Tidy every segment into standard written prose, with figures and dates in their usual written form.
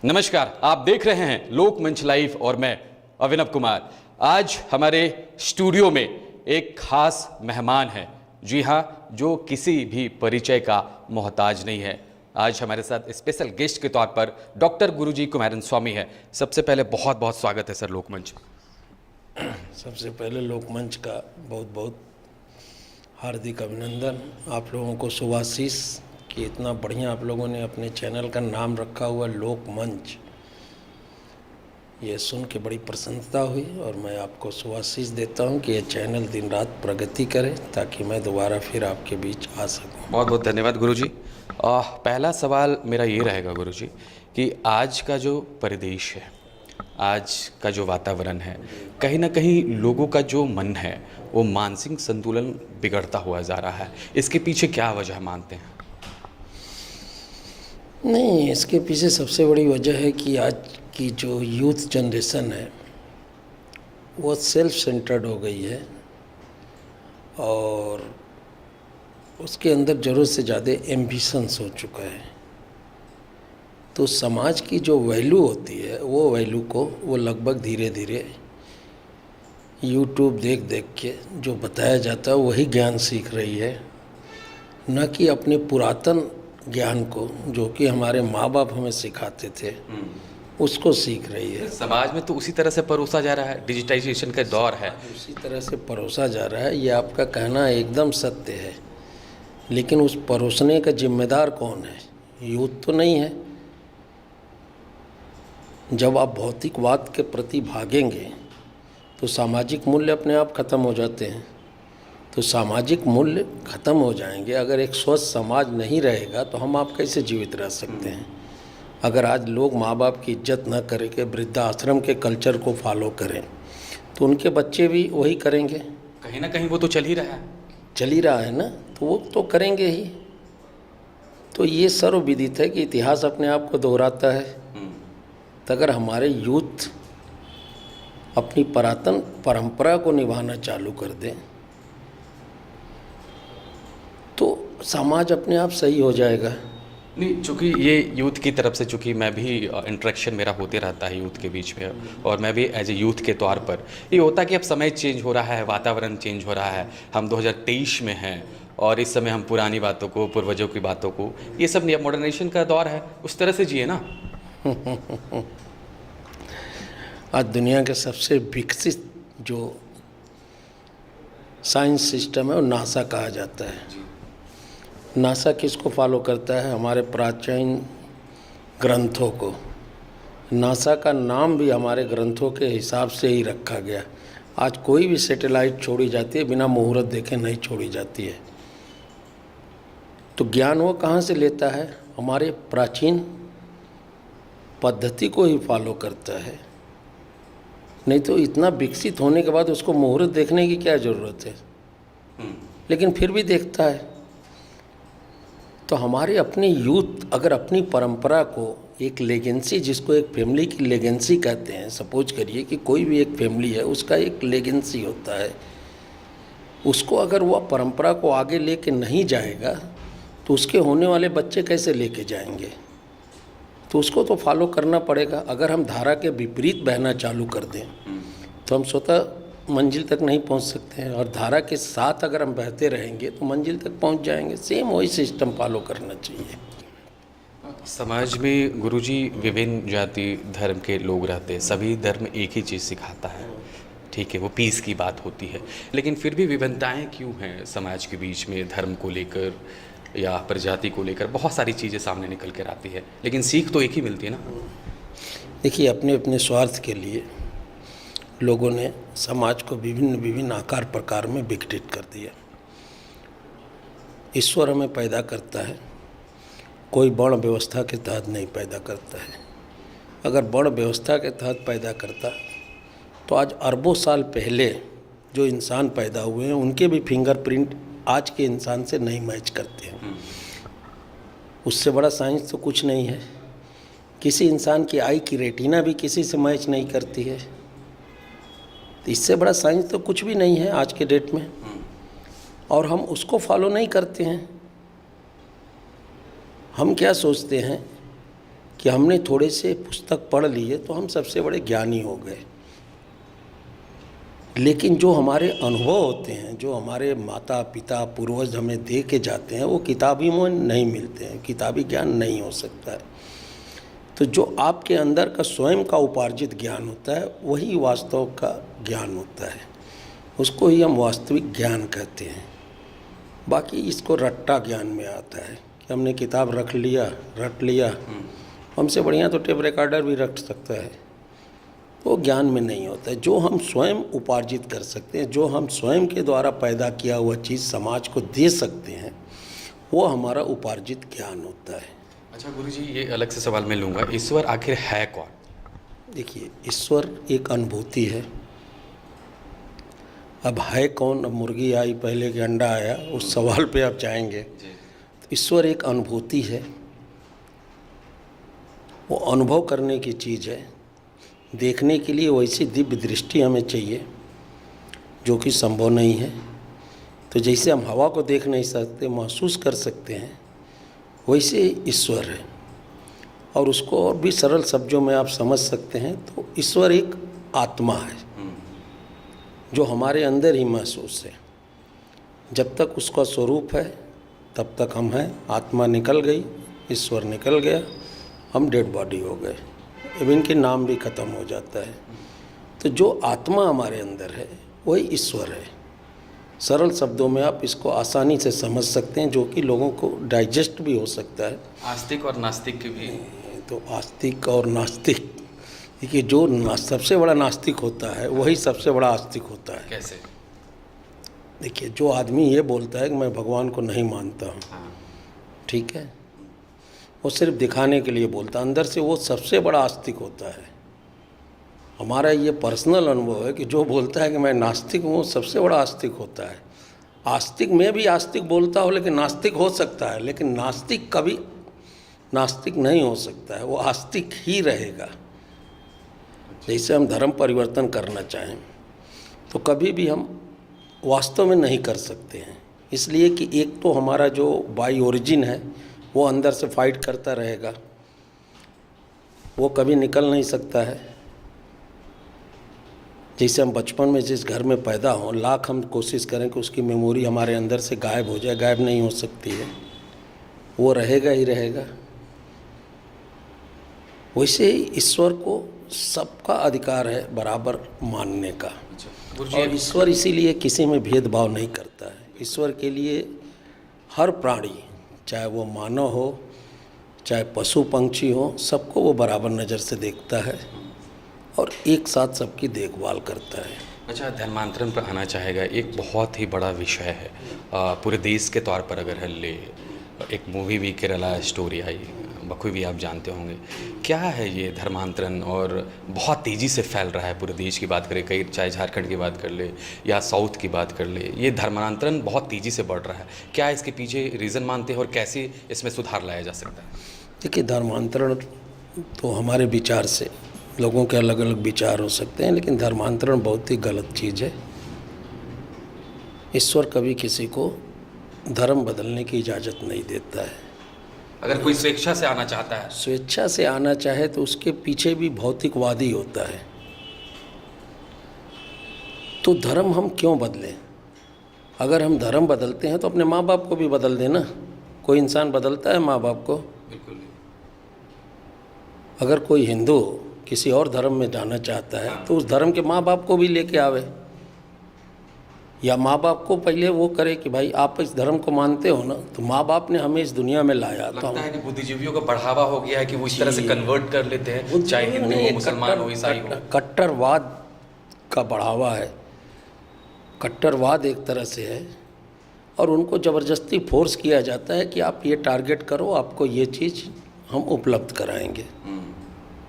नमस्कार, आप देख रहे हैं लोकमंच लाइव और मैं अभिनव कुमार। आज हमारे स्टूडियो में एक खास मेहमान है। जी हाँ, जो किसी भी परिचय का मोहताज नहीं है। आज हमारे साथ स्पेशल गेस्ट के तौर पर डॉक्टर गुरुजी कुमारन स्वामी है। सबसे पहले बहुत बहुत स्वागत है सर लोकमंच। सबसे पहले लोकमंच का बहुत बहुत हार्दिक अभिनंदन। आप लोगों को शुभाशीष कि इतना बढ़िया आप लोगों ने अपने चैनल का नाम रखा हुआ लोकमंच। ये सुन के बड़ी प्रसन्नता हुई और मैं आपको शुभाशीष देता हूँ कि ये चैनल दिन रात प्रगति करे ताकि मैं दोबारा फिर आपके बीच आ सकूँ। बहुत बहुत धन्यवाद गुरुजी। पहला सवाल मेरा ये रहेगा गुरुजी कि आज का जो परिदेश है, आज का जो वातावरण है, कहीं ना कहीं लोगों का जो मन है वो मानसिक संतुलन बिगड़ता हुआ जा रहा है। इसके पीछे क्या वजह मानते हैं? नहीं, इसके पीछे सबसे बड़ी वजह है कि आज की जो यूथ जनरेशन है वो सेल्फ सेंटर्ड हो गई है और उसके अंदर ज़रूरत से ज़्यादा एम्बिशंस हो चुका है। तो समाज की जो वैल्यू होती है वो वैल्यू को वो लगभग धीरे धीरे यूट्यूब देख देख के जो बताया जाता है वही ज्ञान सीख रही है, न कि अपने पुरातन ज्ञान को जो कि हमारे माँ बाप हमें सिखाते थे उसको सीख रही है। समाज में तो उसी तरह से परोसा जा रहा है, डिजिटाइजेशन का दौर है, उसी तरह से परोसा जा रहा है। ये आपका कहना एकदम सत्य है, लेकिन उस परोसने का जिम्मेदार कौन है? यूथ तो नहीं है। जब आप भौतिकवाद के प्रति भागेंगे तो सामाजिक मूल्य अपने आप खत्म हो जाते हैं। तो सामाजिक मूल्य खत्म हो जाएंगे। अगर एक स्वस्थ समाज नहीं रहेगा तो हम आप कैसे जीवित रह सकते हैं? अगर आज लोग माँ बाप की इज्जत न करें के वृद्धाश्रम के कल्चर को फॉलो करें तो उनके बच्चे भी वही करेंगे। कहीं ना कहीं वो तो चल ही रहा है। चल ही रहा है ना, तो वो तो करेंगे ही। तो ये सर्वविदित है कि इतिहास अपने आप को दोहराता है। तो अगर हमारे यूथ अपनी पुरातन परंपरा को निभाना चालू कर दें तो समाज अपने आप सही हो जाएगा। नहीं, चूँकि ये यूथ की तरफ से, चूँकि मैं भी इंटरेक्शन मेरा होते रहता है यूथ के बीच में, और मैं भी एज ए यूथ के तौर पर ये होता है कि अब समय चेंज हो रहा है, वातावरण चेंज हो रहा है। हम 2023 में हैं और इस समय हम पुरानी बातों को, पूर्वजों की बातों को, ये सब मॉडर्नाइजेशन का दौर है, उस तरह से जिए ना। आज दुनिया के सबसे विकसित जो साइंस सिस्टम है वो नासा कहा जाता है। नासा किसको फॉलो करता है? हमारे प्राचीन ग्रंथों को। नासा का नाम भी हमारे ग्रंथों के हिसाब से ही रखा गया। आज कोई भी सैटेलाइट छोड़ी जाती है बिना मुहूर्त देखे नहीं छोड़ी जाती है। तो ज्ञान वो कहाँ से लेता है? हमारे प्राचीन पद्धति को ही फॉलो करता है। नहीं तो इतना विकसित होने के बाद उसको मुहूर्त देखने की क्या ज़रूरत है? लेकिन फिर भी देखता है। तो हमारे अपने यूथ अगर अपनी परंपरा को एक लेगेंसी, जिसको एक फैमिली की लेगेंसी कहते हैं, सपोज करिए कि कोई भी एक फैमिली है, उसका एक लेगेंसी होता है, उसको अगर वह परंपरा को आगे लेके नहीं जाएगा तो उसके होने वाले बच्चे कैसे लेके जाएंगे? तो उसको तो फॉलो करना पड़ेगा। अगर हम धारा के विपरीत बहना चालू कर दें तो हम स्वतः मंजिल तक नहीं पहुंच सकते हैं, और धारा के साथ अगर हम बहते रहेंगे तो मंजिल तक पहुंच जाएंगे। सेम वही सिस्टम फॉलो करना चाहिए। समाज में गुरुजी विभिन्न जाति धर्म के लोग रहते हैं, सभी धर्म एक ही चीज़ सिखाता है, ठीक है, वो पीस की बात होती है। लेकिन फिर भी विभिन्नताएं क्यों हैं समाज के बीच में? धर्म को लेकर या प्रजाति को लेकर बहुत सारी चीज़ें सामने निकल कर आती है, लेकिन सीख तो एक ही मिलती है ना। देखिए, अपने अपने स्वार्थ के लिए लोगों ने समाज को विभिन्न विभिन्न आकार प्रकार में विघटित कर दिया। ईश्वर हमें पैदा करता है, कोई वर्ण व्यवस्था के तहत नहीं पैदा करता है। अगर वर्ण व्यवस्था के तहत पैदा करता तो आज अरबों साल पहले जो इंसान पैदा हुए हैं उनके भी फिंगरप्रिंट आज के इंसान से नहीं मैच करते हैं। उससे बड़ा साइंस तो कुछ नहीं है। किसी इंसान की आई की रेटिना भी किसी से मैच नहीं करती है। तो इससे बड़ा साइंस तो कुछ भी नहीं है आज के डेट में, और हम उसको फॉलो नहीं करते हैं। हम क्या सोचते हैं कि हमने थोड़े से पुस्तक पढ़ लिए तो हम सबसे बड़े ज्ञानी हो गए, लेकिन जो हमारे अनुभव होते हैं, जो हमारे माता पिता पूर्वज हमें दे के जाते हैं, वो किताबी में नहीं मिलते हैं, किताबी ज्ञान नहीं हो सकता है। तो जो आपके अंदर का स्वयं का उपार्जित ज्ञान होता है वही वास्तव का ज्ञान होता है, उसको ही हम वास्तविक ज्ञान कहते हैं। बाकी इसको रट्टा ज्ञान में आता है कि हमने किताब रट लिया, हमसे बढ़िया तो टेप रिकॉर्डर भी रख सकता है, वो ज्ञान में नहीं होता है। जो हम स्वयं उपार्जित कर सकते हैं, जो हम स्वयं के द्वारा पैदा किया हुआ चीज़ समाज को दे सकते हैं, वो हमारा उपार्जित ज्ञान होता है। अच्छा गुरुजी, ये अलग से सवाल मैं लूँगा, ईश्वर आखिर है कौन? देखिए, ईश्वर एक अनुभूति है। अब है कौन, अब मुर्गी आई पहले कि अंडा आया, उस सवाल पे आप जाएंगे। तो ईश्वर एक अनुभूति है, वो अनुभव करने की चीज़ है। देखने के लिए वैसी दिव्य दृष्टि हमें चाहिए जो कि संभव नहीं है। तो जैसे हम हवा को देख नहीं सकते, महसूस कर सकते हैं, वैसे ईश्वर है। और उसको और भी सरल शब्दों में आप समझ सकते हैं तो ईश्वर एक आत्मा है जो हमारे अंदर ही महसूस है। जब तक उसका स्वरूप है तब तक हम हैं। आत्मा निकल गई, ईश्वर निकल गया, हम डेड बॉडी हो गए, अब इनके नाम भी खत्म हो जाता है। तो जो आत्मा हमारे अंदर है वही ईश्वर है। सरल शब्दों में आप इसको आसानी से समझ सकते हैं, जो कि लोगों को डाइजेस्ट भी हो सकता है। आस्तिक और नास्तिक के भी तो आस्तिक और नास्तिक, देखिए जो सबसे बड़ा नास्तिक होता है वही सबसे बड़ा आस्तिक होता है। कैसे? देखिए, जो आदमी ये बोलता है कि मैं भगवान को नहीं मानता हूँ, ठीक है, वो सिर्फ दिखाने के लिए बोलता है, अंदर से वो सबसे बड़ा आस्तिक होता है। हमारा ये पर्सनल अनुभव है कि जो बोलता है कि मैं नास्तिक हूँ, वो सबसे बड़ा आस्तिक होता है। आस्तिक में भी आस्तिक बोलता हो लेकिन नास्तिक हो सकता है, लेकिन नास्तिक कभी नास्तिक नहीं हो सकता है, वो आस्तिक ही रहेगा। जैसे हम धर्म परिवर्तन करना चाहें तो कभी भी हम वास्तव में नहीं कर सकते हैं, इसलिए कि एक तो हमारा जो बाई ओरिजिन है वो अंदर से फाइट करता रहेगा, वो कभी निकल नहीं सकता है। जैसे हम बचपन में जिस घर में पैदा हों, लाख हम कोशिश करें कि उसकी मेमोरी हमारे अंदर से गायब हो जाए, गायब नहीं हो सकती है, वो रहेगा ही रहेगा। वैसे ही ईश्वर को सबका अधिकार है बराबर मानने का। और ईश्वर इसीलिए किसी में भेदभाव नहीं करता है। ईश्वर के लिए हर प्राणी, चाहे वो मानव हो चाहे पशु पंक्षी हो, सबको वो बराबर नज़र से देखता है और एक साथ सबकी देखभाल करता है। अच्छा, धर्मांतरण पर आना चाहेगा, एक बहुत ही बड़ा विषय है पूरे देश के तौर पर। अगर ले एक मूवी भी केरला स्टोरी आई, बखूबी आप जानते होंगे। क्या है ये धर्मांतरण, और बहुत तेज़ी से फैल रहा है पूरे देश की बात करें, कहीं चाहे झारखंड की बात कर ले या साउथ की बात कर ले, ये धर्मांतरण बहुत तेज़ी से बढ़ रहा है। क्या इसके पीछे रीज़न मानते हैं और कैसे इसमें सुधार लाया जा सकता है? देखिए, धर्मांतरण तो हमारे विचार से लोगों के अलग अलग विचार हो सकते हैं, लेकिन धर्मांतरण बहुत ही गलत चीज़ है। ईश्वर कभी किसी को धर्म बदलने की इजाज़त नहीं देता है। अगर कोई स्वेच्छा से आना चाहता है, स्वेच्छा से आना चाहे तो उसके पीछे भी भौतिकवादी होता है। तो धर्म हम क्यों बदलें? अगर हम धर्म बदलते हैं तो अपने माँ बाप को भी बदल देना। कोई इंसान बदलता है माँ बाप को? बिल्कुल नहीं। अगर कोई हिंदू किसी और धर्म में जाना चाहता है तो उस धर्म के माँ बाप को भी लेके आवे, या माँ बाप को पहले वो करे कि भाई आप इस धर्म को मानते हो ना, तो माँ बाप ने हमें इस दुनिया में लाया। लगता है कि बुद्धिजीवियों का बढ़ावा हो गया है कि वो इस तरह से कन्वर्ट कर लेते हैं, चाहे हिंदू हो, मुसलमान हो, ईसाई हो। कट्टरवाद का बढ़ावा है। कट्टरवाद एक तरह से है, और उनको ज़बरदस्ती फोर्स किया जाता है कि आप ये टारगेट करो, आपको ये चीज़ हम उपलब्ध कराएंगे।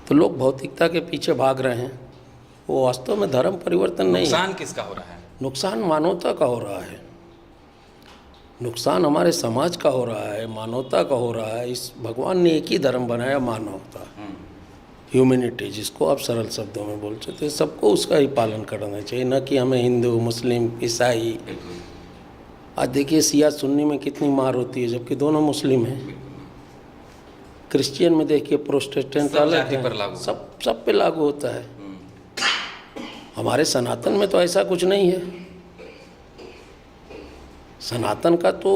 तो लोग भौतिकता के पीछे भाग रहे हैं, वो वास्तव में धर्म परिवर्तन नहीं है। नुकसान किसका हो रहा है? नुकसान मानवता का हो रहा है, नुकसान हमारे समाज का हो रहा है, मानवता का हो रहा है। इस भगवान ने एक ही धर्म बनाया, मानवता, ह्यूमैनिटी, जिसको आप सरल शब्दों में बोल सकते हैं। सबको उसका ही पालन करना चाहिए, न कि हमें हिंदू, मुस्लिम, ईसाई। आज देखिए सिया सुन्नी में कितनी मार होती है, जबकि दोनों मुस्लिम हैं। क्रिश्चियन में देखिए, प्रोटेस्टेंट सब अलग जाति है, पर लागू। सब पे लागू होता है। हमारे सनातन में तो ऐसा कुछ नहीं है। सनातन का तो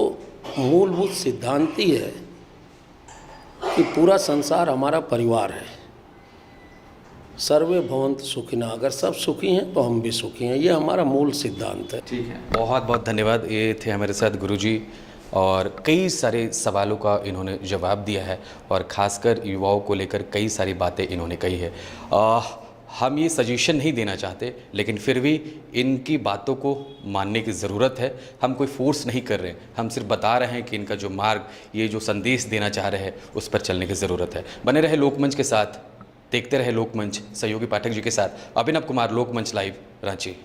मूलभूत सिद्धांत ही है कि पूरा संसार हमारा परिवार है। सर्वे भवन्तु सुखिनः, अगर सब सुखी हैं तो हम भी सुखी हैं, ये हमारा मूल सिद्धांत है। ठीक है, बहुत बहुत धन्यवाद। ये थे हमारे साथ गुरुजी और कई सारे सवालों का इन्होंने जवाब दिया है और ख़ासकर युवाओं को लेकर कई सारी बातें इन्होंने कही है। हम ये सजेशन नहीं देना चाहते, लेकिन फिर भी इनकी बातों को मानने की ज़रूरत है। हम कोई फोर्स नहीं कर रहे हैं, हम सिर्फ बता रहे हैं कि इनका जो मार्ग, ये जो संदेश देना चाह रहे हैं, उस पर चलने की ज़रूरत है। बने रहे लोकमंच के साथ, देखते रहे लोकमंच। सहयोगी पाठक जी के साथ अभिनव कुमार, लोकमंच लाइव, रांची।